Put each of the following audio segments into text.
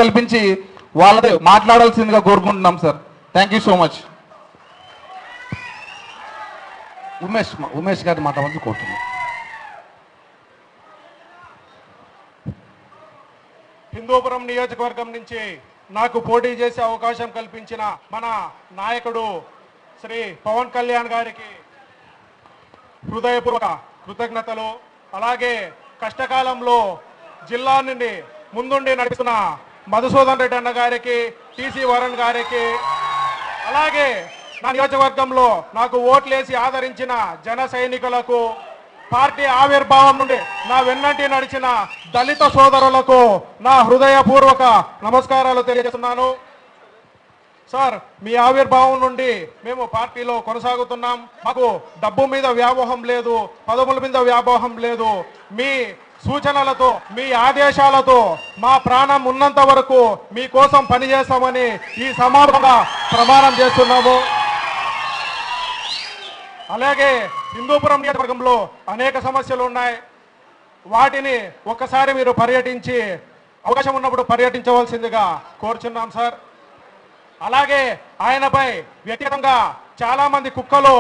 కల్పించి వాళ్ళతో మాట్లాడాల్సిందిగా కోరుకుంటున్నాం sir. Thank you so much. Umesh గారిని మాట్లాడాలని కోరుతున్నాం. హిందూపురం నియోజకవర్గం నుంచి నాకు పోటీ చేసే అవకాశం కల్పించిన మన నాయకుడు శ్రీ పవన్ కళ్యాణ్ గారికి హృదయపూర్వక కృతజ్ఞతలు. అలాగే కష్టకాలంలో జిల్లా నుండి ముందుండి నడుస్తున్న మధుసూదన్ రెడ్డి అన్న గారికి, టీసీ వరుణ్ గారికి, అలాగే నా నియోజకవర్గంలో నాకు ఓట్లేసి ఆదరించిన జన సైనికులకు, పార్టీ ఆవిర్భావం నుండి నా వెన్నంటి నడిచిన దళిత సోదరులకు నా హృదయపూర్వక నమస్కారాలు తెలియజేస్తున్నాను. సార్, మీ ఆవిర్భావం నుండి మేము పార్టీలో కొనసాగుతున్నాం. మాకు డబ్బు మీద వ్యామోహం లేదు, పదవుల మీద వ్యామోహం లేదు. మీ సూచనలతో, మీ ఆదేశాలతో మా ప్రాణం ఉన్నంత వరకు మీకోసం పనిచేస్తామని ఈ సమావేశంగా ప్రమాణం చేస్తున్నాము. అలాగే హిందూపురం నియోజకవర్గంలో అనేక సమస్యలు ఉన్నాయి. వాటిని ఒక్కసారి మీరు పర్యటించి అవకాశం ఉన్నప్పుడు పర్యటించవలసిందిగా కోరుచున్నాం సార్. అలాగే ఆయనపై వ్యక్తిగతంగా చాలా మంది కుక్కలు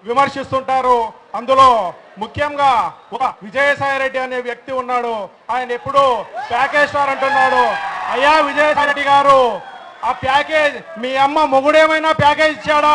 విమర్శిస్తుంటారు. అందులో ముఖ్యంగా ఒక విజయసాయి రెడ్డి అనే వ్యక్తి ఉన్నాడు. ఆయన ఎప్పుడు ప్యాకేజ్ స్టార్ అంటున్నాడు. అయ్యా విజయసాయి రెడ్డి గారు, ఆ ప్యాకేజ్ మీ అమ్మ మొగుడేమైనా ప్యాకేజ్ ఇచ్చాడా?